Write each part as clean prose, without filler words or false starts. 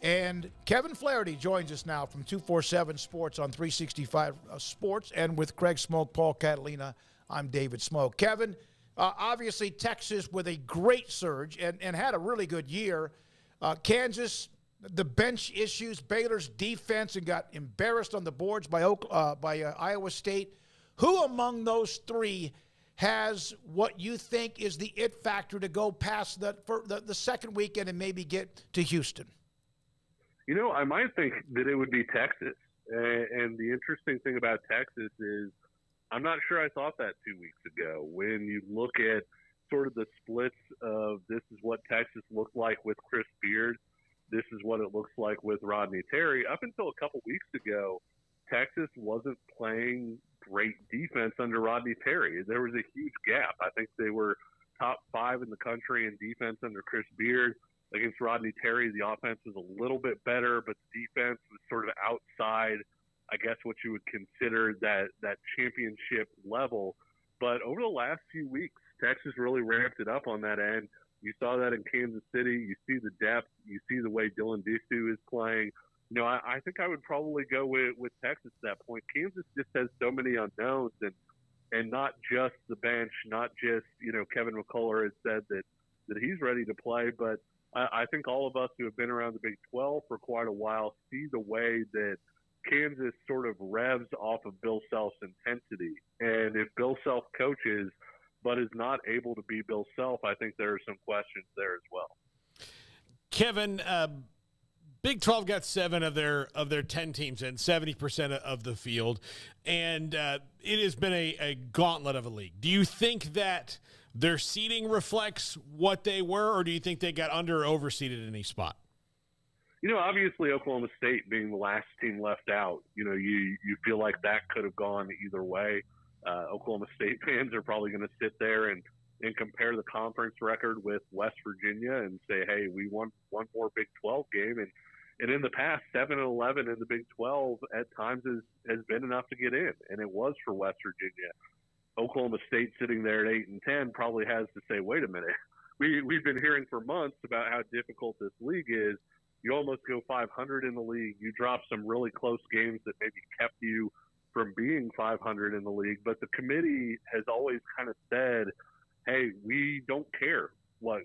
And Kevin Flaherty joins us now from 247 Sports on 365 Sports. And with Craig Smoke, Paul Catalina, I'm David Smoke. Kevin, obviously Texas with a great surge and had a really good year. Kansas, the bench issues, Baylor's defense, and got embarrassed on the boards by Iowa State. Who among those three has what you think is the it factor to go past the second weekend and maybe get to Houston? You know, I might think that it would be Texas. And the interesting thing about Texas is I'm not sure I thought that 2 weeks ago. When you look at sort of the splits of this is what Texas looked like with Chris Beard, this is what it looks like with Rodney Terry. Up until a couple weeks ago, Texas wasn't playing great defense under Rodney Terry. There was a huge gap. I think they were top 5 in the country in defense under Chris Beard. Against Rodney Terry, the offense was a little bit better, but the defense was sort of outside, I guess, what you would consider that championship level. But over the last few weeks, Texas really ramped it up on that end. You saw that in Kansas City. You see the depth. You see the way Dylan Disu is playing. You know, I think I would probably go with Texas at that point. Kansas just has so many unknowns, and not just the bench, not just, you know, Kevin McCullough has said that he's ready to play, but I think all of us who have been around the Big 12 for quite a while see the way that Kansas sort of revs off of Bill Self's intensity. And if Bill Self coaches but is not able to be Bill Self, I think there are some questions there as well. Kevin, Big 12 got 7 of their 10 teams in, 70% of the field, and it has been a gauntlet of a league. Do you think that their seeding reflects what they were, or do you think they got under or overseeded in any spot? You know, obviously Oklahoma State being the last team left out, you know, you feel like that could have gone either way. Oklahoma State fans are probably going to sit there and compare the conference record with West Virginia and say, hey, we won one more Big 12 game. And in the past, 7-11 in the Big 12 at times has been enough to get in, and it was for West Virginia. Oklahoma State sitting there at 8-10 probably has to say, wait a minute. We've been hearing for months about how difficult this league is. You almost go 500 in the league. You drop some really close games that maybe kept you from being 500 in the league. But the committee has always kind of said, hey, we don't care what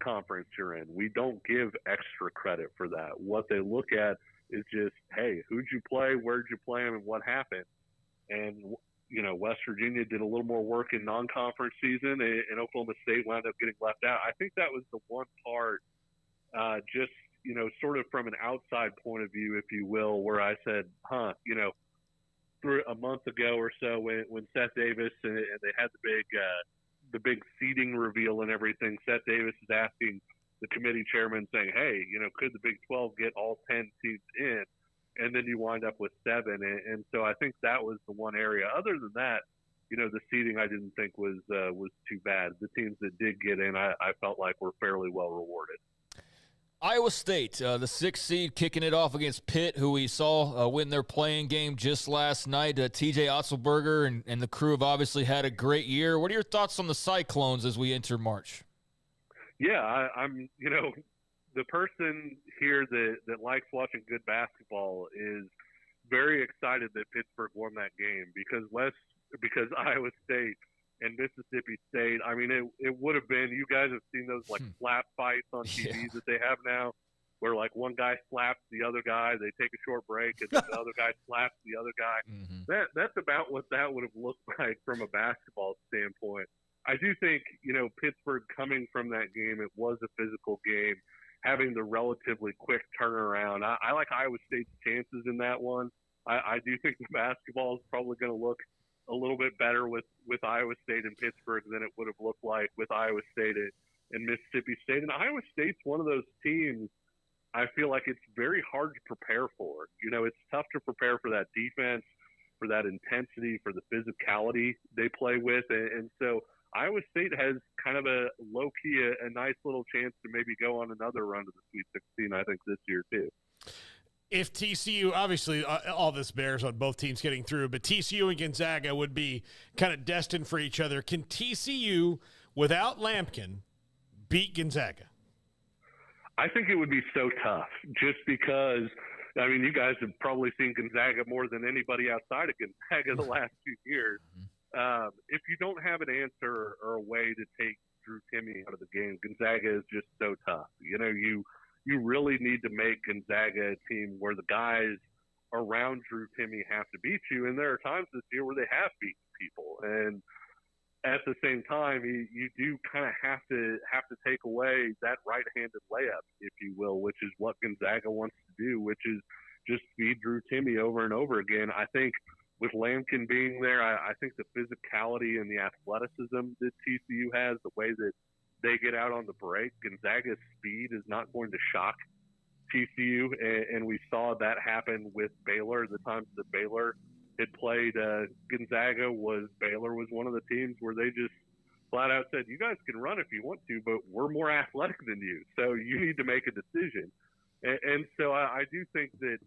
conference you're in. We don't give extra credit for that. What they look at is just, hey, who'd you play, where'd you play them, and what happened? And you know, West Virginia did a little more work in non-conference season, and Oklahoma State wound up getting left out. I think that was the one part, just, you know, sort of from an outside point of view, if you will, where I said, you know, through a month ago or so when Seth Davis and they had the big seeding reveal and everything, Seth Davis is asking the committee chairman saying, hey, you know, could the Big 12 get all 10 teams in? And then you wind up with 7. And so I think that was the one area. Other than that, you know, the seeding I didn't think was too bad. The teams that did get in, I felt like were fairly well rewarded. Iowa State, the 6th seed, kicking it off against Pitt, who we saw win their playing game just last night. TJ Otzelberger and the crew have obviously had a great year. What are your thoughts on the Cyclones as we enter March? Yeah, I'm, you know, the person here that likes watching good basketball is very excited that Pittsburgh won that game because Iowa State and Mississippi State, I mean, it would have been, you guys have seen those like slap fights on TV that they have now where like one guy slaps the other guy, they take a short break, and then the other guy slaps the other guy. Mm-hmm. That's about what that would have looked like from a basketball standpoint. I do think, you know, Pittsburgh coming from that game, it was a physical game, having the relatively quick turnaround. I like Iowa State's chances in that one. I do think the basketball is probably going to look a little bit better with Iowa State and Pittsburgh than it would have looked like with Iowa State and Mississippi State. And Iowa State's one of those teams I feel like it's very hard to prepare for. You know, it's tough to prepare for that defense, for that intensity, for the physicality they play with. And so Iowa State has kind of a low-key, a nice little chance to maybe go on another run to the Sweet 16, I think, this year too. If TCU, obviously all this bears on both teams getting through, but TCU and Gonzaga would be kind of destined for each other. Can TCU, without Lampkin, beat Gonzaga? I think it would be so tough just because, I mean, you guys have probably seen Gonzaga more than anybody outside of Gonzaga the last 2 years. If you don't have an answer or a way to take Drew Timme out of the game, Gonzaga is just so tough. You know, you really need to make Gonzaga a team where the guys around Drew Timme have to beat you. And there are times this year where they have beaten people. And at the same time, you do kind of have to take away that right-handed layup, if you will, which is what Gonzaga wants to do, which is just feed Drew Timme over and over again. I think with Lampkin being there, I think the physicality and the athleticism that TCU has, the way that they get out on the break, Gonzaga's speed is not going to shock TCU, and we saw that happen with Baylor. The times that Baylor had played Gonzaga, Baylor was one of the teams where they just flat out said, you guys can run if you want to, but we're more athletic than you, so you need to make a decision. And so I do think that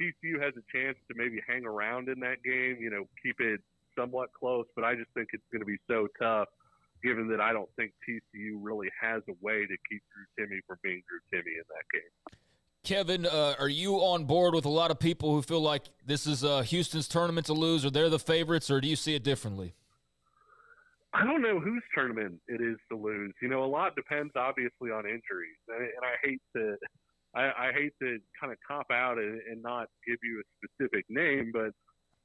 TCU has a chance to maybe hang around in that game, you know, keep it somewhat close, but I just think it's going to be so tough given that I don't think TCU really has a way to keep Drew Timme from being Drew Timme in that game. Kevin, are you on board with a lot of people who feel like this is Houston's tournament to lose, or they're the favorites, or do you see it differently? I don't know whose tournament it is to lose. You know, a lot depends obviously on injuries, and I hate to kind of cop out and not give you a specific name, but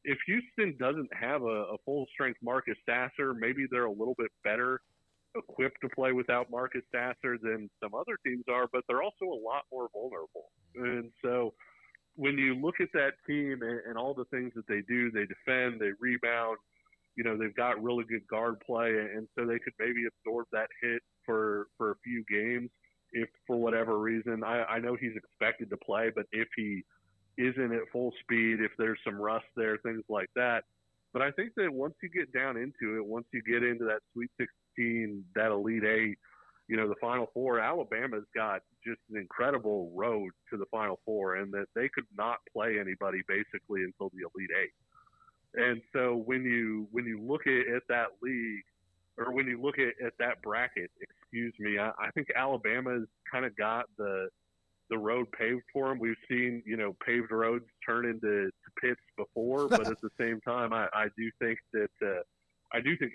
if Houston doesn't have a full strength Marcus Sasser, maybe they're a little bit better equipped to play without Marcus Sasser than some other teams are, but they're also a lot more vulnerable. And so when you look at that team and all the things that they do, they defend, they rebound, you know, they've got really good guard play, and so they could maybe absorb that hit for a few games if for whatever reason. I know he's expected to play, but if he isn't at full speed, if there's some rust there, things like that. But I think that once you get down into it, once you get into that Sweet 16, that Elite Eight, you know, the Final Four, Alabama's got just an incredible road to the Final Four, and that they could not play anybody basically until the Elite Eight. And so when you look at that league, or when you look at that bracket, I think Alabama's kind of got the road paved for them. We've seen, you know, paved roads turn into pits before, but at the same time, I do think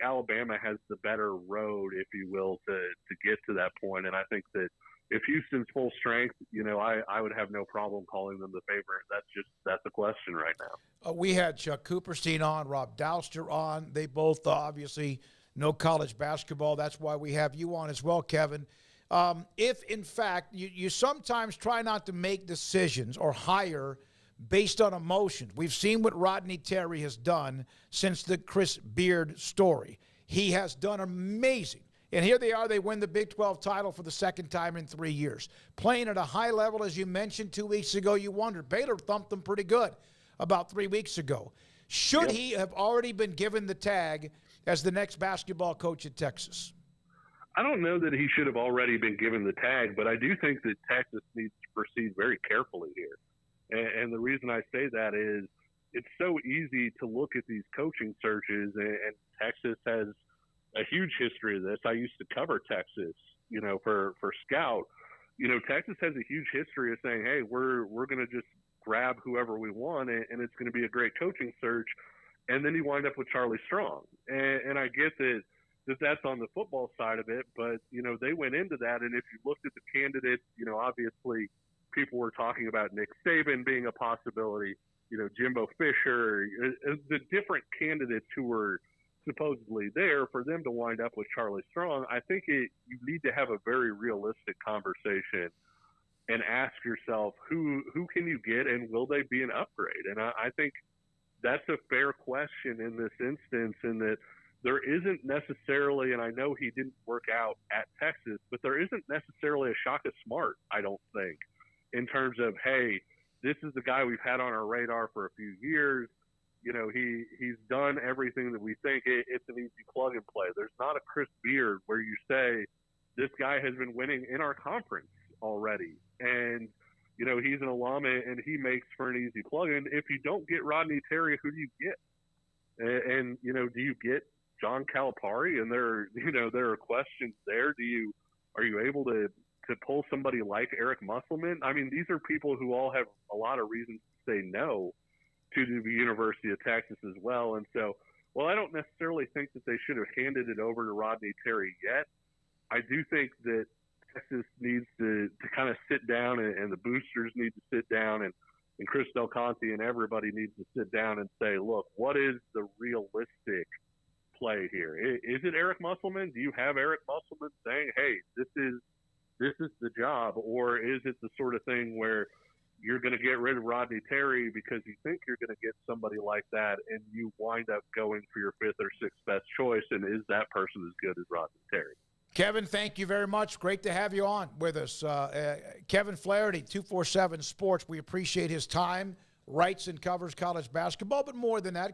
Alabama has the better road, if you will, to get to that point. And I think that if Houston's full strength, you know, I would have no problem calling them the favorite. That's the question right now. We had Chuck Cooperstein on, Rob Douster on. They both obviously know college basketball. That's why we have you on as well, Kevin. If, in fact, you sometimes try not to make decisions or hire based on emotions. We've seen what Rodney Terry has done since the Chris Beard story. He has done amazing. And here they are. They win the Big 12 title for the second time in 3 years. Playing at a high level, as you mentioned 2 weeks ago, you wondered. Baylor thumped them pretty good about 3 weeks ago. Should he have already been given the tag as the next basketball coach at Texas? I don't know that he should have already been given the tag, but I do think that Texas needs to proceed very carefully here. And the reason I say that is it's so easy to look at these coaching searches, and Texas has a huge history of this. I used to cover Texas, you know, for Scout. You know, Texas has a huge history of saying, hey, we're going to just grab whoever we want, and it's going to be a great coaching search. And then you wind up with Charlie Strong. And I get that that's on the football side of it, but, you know, they went into that, and if you looked at the candidates, you know, obviously people were talking about Nick Saban being a possibility, you know, Jimbo Fisher, the different candidates who were supposedly there. For them to wind up with Charlie Strong, I think you need to have a very realistic conversation and ask yourself, who can you get, and will they be an upgrade? And I think that's a fair question in this instance, in that there isn't necessarily, and I know he didn't work out at Texas, but there isn't necessarily a Shaka Smart, I don't think, in terms of, hey, this is the guy we've had on our radar for a few years. You know, he's done everything that we think. It's an easy plug and play. There's not a Chris Beard where you say, this guy has been winning in our conference already. And, you know, he's an alum and he makes for an easy plug. And if you don't get Rodney Terry, who do you get? And you know, do you get John Calipari? And there are questions there. Are you able to to pull somebody like Eric Musselman. I mean, these are people who all have a lot of reasons to say no to the University of Texas as well. And so, well, I don't necessarily think that they should have handed it over to Rodney Terry yet. I do think that Texas needs to kind of sit down, and the boosters need to sit down, and Chris Del Conte and everybody needs to sit down and say, look, what is the realistic play here? Is it Eric Musselman? Do you have Eric Musselman saying, hey, this is the job? Or is it the sort of thing where you're going to get rid of Rodney Terry because you think you're going to get somebody like that, and you wind up going for your fifth or sixth best choice, and is that person as good as Rodney Terry? Kevin, thank you very much. Great to have you on with us. Kevin Flaherty, 247 Sports. We appreciate his time, writes and covers college basketball, but more than that,